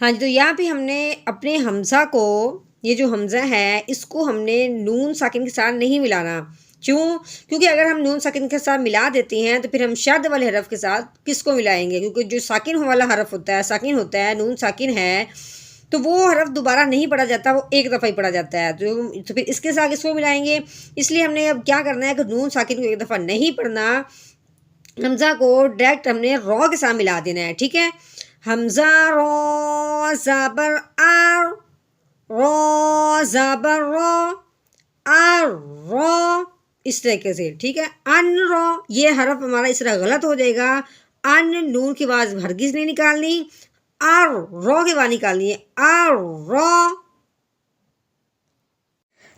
ہاں جی، تو یہاں پہ ہم نے اپنے حمزہ کو، یہ جو حمزہ ہے اس کو ہم نے نون ساکن کے ساتھ نہیں ملانا۔ کیوں؟ کیونکہ اگر ہم نون ساکن کے ساتھ ملا دیتے ہیں تو پھر ہم شد والے حرف کے ساتھ کس کو ملائیں گے؟ کیونکہ جو ساکن والا حرف ہوتا ہے، ساکن ہوتا ہے، نون ساکن ہے، تو وہ حرف دوبارہ نہیں پڑھا جاتا، وہ ایک دفعہ ہی پڑھا جاتا ہے، تو پھر اس کے ساتھ کس کو ملائیں گے؟ اس لیے ہم نے اب کیا کرنا ہے کہ نون ساکن کو ایک دفعہ نہیں پڑھنا، حمزہ کو ڈائریکٹ ہم نے رو کے ساتھ ملا دینا ہے، ٹھیک ہے؟ حمزہ رو زبر آر، رو زبر رو، آر رو، اس طریقے سے، ٹھیک ہے؟ ان رو، یہ حرف ہمارا اس طرح غلط ہو جائے گا، ان نون کی آواز ہرگز نہیں نکالنی، آر رو کی آواز نکالنی ہے، آر رو۔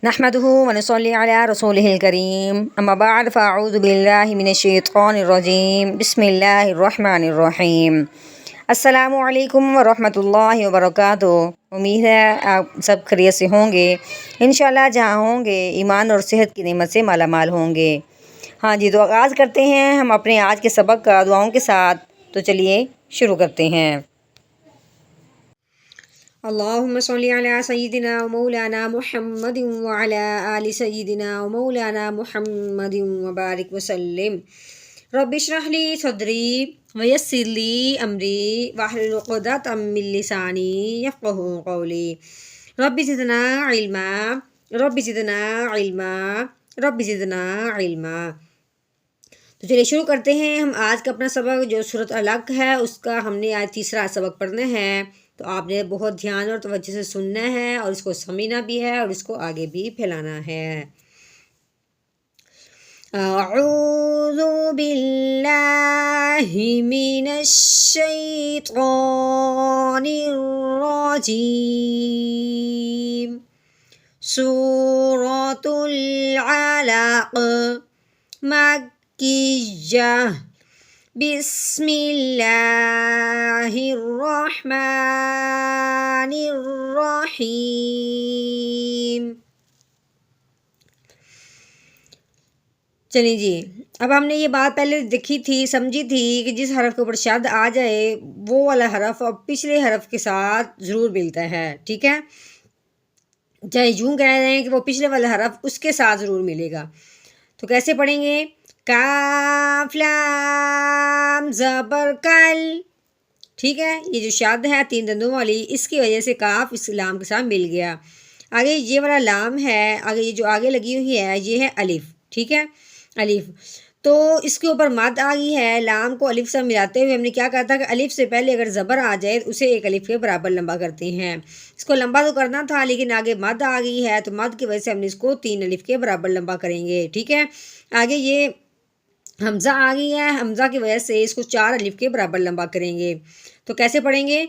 نحمده ونصلي على رسوله الكريم، اما بعد فاعوذ باللہ من الشیطان الرجیم، بسم اللہ الرحمن الرحیم۔ السلام علیکم ورحمۃ اللہ وبرکاتہ۔ امید ہے آپ سب خیریت سے ہوں گے، انشاءاللہ جہاں ہوں گے ایمان اور صحت کی نعمت سے مالا مال ہوں گے۔ ہاں جی، تو آغاز کرتے ہیں ہم اپنے آج کے سبق کا دعاؤں کے ساتھ، تو چلیے شروع کرتے ہیں۔ اللہم صلی علی سیدنا و مولانا محمد وعلی آل سیدنا و مولانا محمد وبارک وسلم۔ رب اشرح لی صدری ویسر لی امری واحلل عقدۃ من لسانی یفقہوا قولی۔ رب زدنا علما، رب زدنا علما، رب زدنا علما۔ تو چلیے شروع کرتے ہیں ہم آج کا اپنا سبق، جو سورۃ العلق ہے اس کا ہم نے آج تیسرا سبق پڑھنا ہے، تو آپ نے بہت دھیان اور توجہ سے سننا ہے اور اس کو سمجھنا بھی ہے اور اس کو آگے بھی پھیلانا ہے۔ اعوذ باللہ من الشیطان الرجیم۔ سورۃ العلق مکیہ، بسم اللہ الرحمن الرحیم۔ چلیے جی، اب ہم نے یہ بات پہلے دیکھی تھی، سمجھی تھی کہ جس حرف کے اوپر شد آ جائے وہ والا حرف اب پچھلے حرف کے ساتھ ضرور ملتا ہے، ٹھیک ہے؟ چاہے یوں کہہ رہے ہیں کہ وہ پچھلے والا حرف اس کے ساتھ ضرور ملے گا۔ تو کیسے پڑھیں گے؟ کاف لام زبر کل، ٹھیک ہے؟ یہ جو شد ہے تین دندوں والی، اس کی وجہ سے کاف اس لام کے ساتھ مل گیا۔ آگے یہ والا لام ہے، آگے یہ جو آگے لگی ہوئی ہے یہ ہے الف، ٹھیک ہے؟ الف، تو اس کے اوپر مد آ گئی ہے، لام کو الف سے ملاتے ہوئے ہم نے کیا کہا تھا کہ الف سے پہلے اگر زبر آ جائے تو اسے ایک الف کے برابر لمبا کرتے ہیں۔ اس کو لمبا تو کرنا تھا لیکن آگے مد آ گئی ہے تو مد کی وجہ سے ہم نے اس کو تین الف کے برابر لمبا کریں گے، ٹھیک ہے؟ آگے یہ حمزہ آ گئی ہے، حمزہ کی وجہ سے اس کو چار الف کے برابر لمبا کریں گے۔ تو کیسے پڑھیں گے؟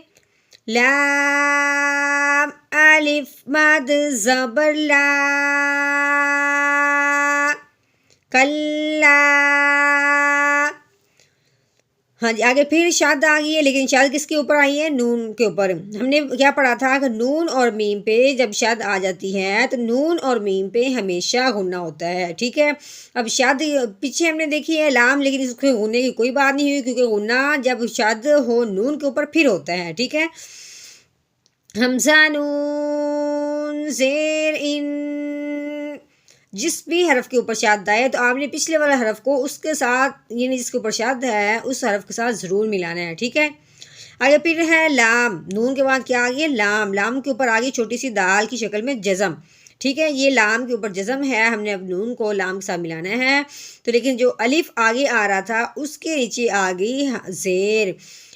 لام الف مد زبر لا، کلا۔ ہاں جی، آگے پھر شد آ گئی ہے، لیکن شد کس کے اوپر آئی ہے؟ نون کے اوپر۔ ہم نے کیا پڑھا تھا کہ نون اور میم پہ جب شد آ جاتی ہے تو نون اور میم پہ ہمیشہ غنہ ہوتا ہے، ٹھیک ہے؟ اب شد پیچھے ہم نے دیکھی ہے لام، لیکن اس کے غننے کی کوئی بات نہیں ہوئی کیونکہ غنہ جب شد ہو نون کے اوپر پھر ہوتا ہے، ٹھیک ہے؟ حمزہ نون زیر ان، جس بھی حرف کے اوپر شد آئے تو آپ نے پچھلے والا حرف کو اس کے ساتھ، یعنی جس کے اوپر شد ہے اس حرف کے ساتھ ضرور ملانا ہے، ٹھیک ہے؟ آگے پھر ہے لام، نون کے بعد کیا آگئی ہے؟ لام، لام کے اوپر آگئی چھوٹی سی دال کی شکل میں جزم، ٹھیک ہے؟ یہ لام کے اوپر جزم ہے، ہم نے اب نون کو لام کے ساتھ ملانا ہے، تو لیکن جو الف آگے آ رہا تھا اس کے نیچے آ گئی زیر،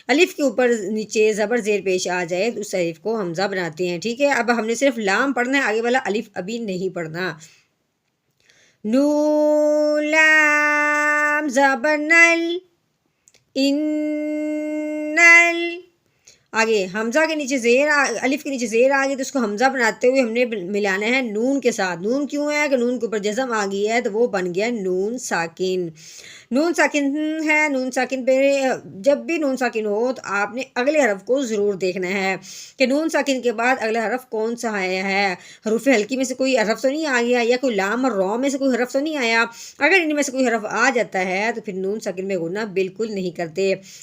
الف کے اوپر نیچے زبر زیر پیش آ جائے تو اس الف کو حمزہ بناتے ہیں، ٹھیک ہے؟ اب ہم نے صرف لام پڑھنا ہے، آگے والا الف ابھی نہیں پڑھنا۔ نون لام زبر نل، انل، آگے حمزہ کے نیچے زیر، الف کے نیچے زیر آ گئی تو اس کو حمزہ بناتے ہوئے ہم نے ملانا ہے نون کے ساتھ۔ نون کیوں ہے کہ نون کے اوپر جزم آ گئی ہے تو وہ بن گیا نون ساکن۔ نون ساکن ہے، نون ساکن پہ جب بھی نون ساکن ہو تو آپ نے اگلے حرف کو ضرور دیکھنا ہے کہ نون ساکن کے بعد اگلا حرف کون سا آیا ہے، حروف ہلکی میں سے کوئی حرف تو نہیں آ گیا یا کوئی لام اور رو میں سے کوئی حرف تو نہیں آیا۔ اگر ان میں سے کوئی حرف آ جاتا ہے تو پھر نون ساکن میں غنہ بالکل نہیں کرتے۔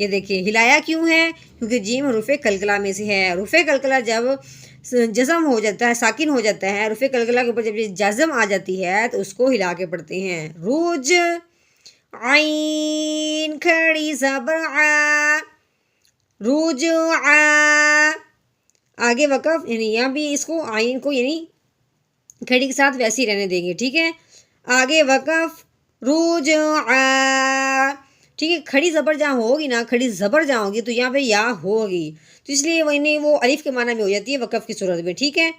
یہ دیکھیں ہلایا کیوں ہے؟ کیونکہ جیم حروف قلقلہ میں سے ہے۔ حروف قلقلہ جب جزم ہو جاتا ہے، ساکن ہو جاتا ہے، حروف قلقلہ کے اوپر جب جزم آ جاتی ہے تو اس کو ہلا کے پڑھتے ہیں۔ روج، عین کھڑی زبر آ، روج آ۔ آگے وقف، یعنی یہاں بھی اس کو عین کو یعنی کھڑی کے ساتھ ویسے ہی رہنے دیں گے، ٹھیک ہے۔ آگے وقف، روج آ، ٹھیک ہے۔ کھڑی زبر جہاں ہوگی نا، کھڑی زبر جہاں ہوگی تو یہاں پہ یا ہوگی، تو اس لیے وہ الف کے معنی میں ہو جاتی ہے وقف کی صورت میں، ٹھیک ہے۔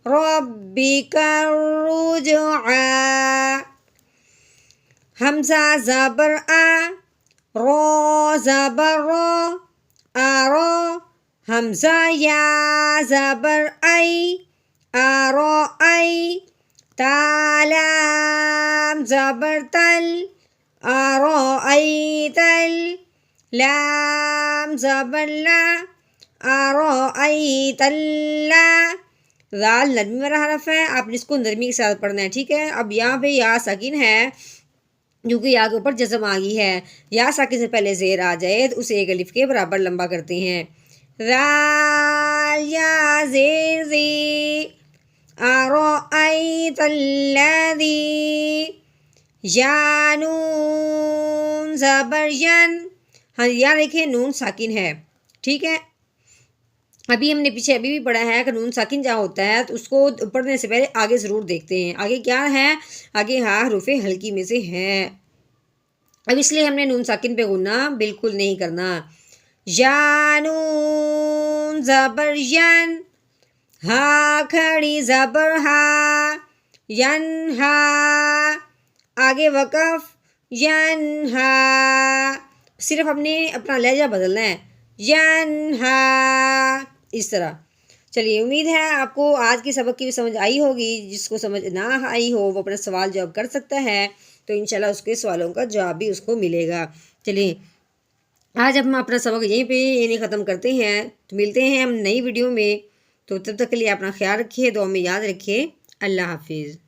ربک الرجعا، حمزہ زبر آ، رو زبر رو، آرو، حمزہ یا زبر ای، آرو ای، تالام زبر تل، آرو ای تل، لام زبر لا، آرو ای تلا۔ ذال نرمی والا حرف ہے، آپ نے اس کو نرمی کے ساتھ پڑھنا ہے، ٹھیک ہے۔ اب یہاں پہ یا ساکن ہے کیونکہ یا کے اوپر جزم آ گئی ہے، یا ساکن سے پہلے زیر آ جائے تو اسے ایک الف کے برابر لمبا کرتے ہیں۔ ذال یا زیر زی، أرأيت الذي، یا نون زبر ین، ہاں یا دیکھیں نون ساکن ہے، ٹھیک ہے۔ ابھی ہم نے پیچھے ابھی بھی پڑھا ہے کہ نون ساکن جہاں ہوتا ہے تو اس کو پڑھنے سے پہلے آگے ضرور دیکھتے ہیں، آگے کیا ہے، آگے ہاں حروف ہلکی میں سے ہے۔ اب اس لیے ہم نے نون ساکن پہ غنہ بالکل نہیں کرنا۔ یا نون زبر ین، ہا کھڑی زبر ہا، ینہا، آگے وقف، ینہا، صرف ہم نے اپنا لہجہ بدلنا ہے، ینہا، اس طرح۔ چلیے امید ہے آپ کو آج کے سبق کی بھی سمجھ آئی ہوگی، جس کو سمجھ نہ آئی ہو وہ اپنا سوال جواب کر سکتا ہے، تو انشاءاللہ اس کے سوالوں کا جواب بھی اس کو ملے گا۔ چلیے آج ہم اپنا سبق یہیں پہ ختم کرتے ہیں، تو ملتے ہیں ہم نئی ویڈیو میں، تو تب تک کے لیے اپنا خیال رکھیے، دعا میں یاد رکھیے۔ اللہ حافظ۔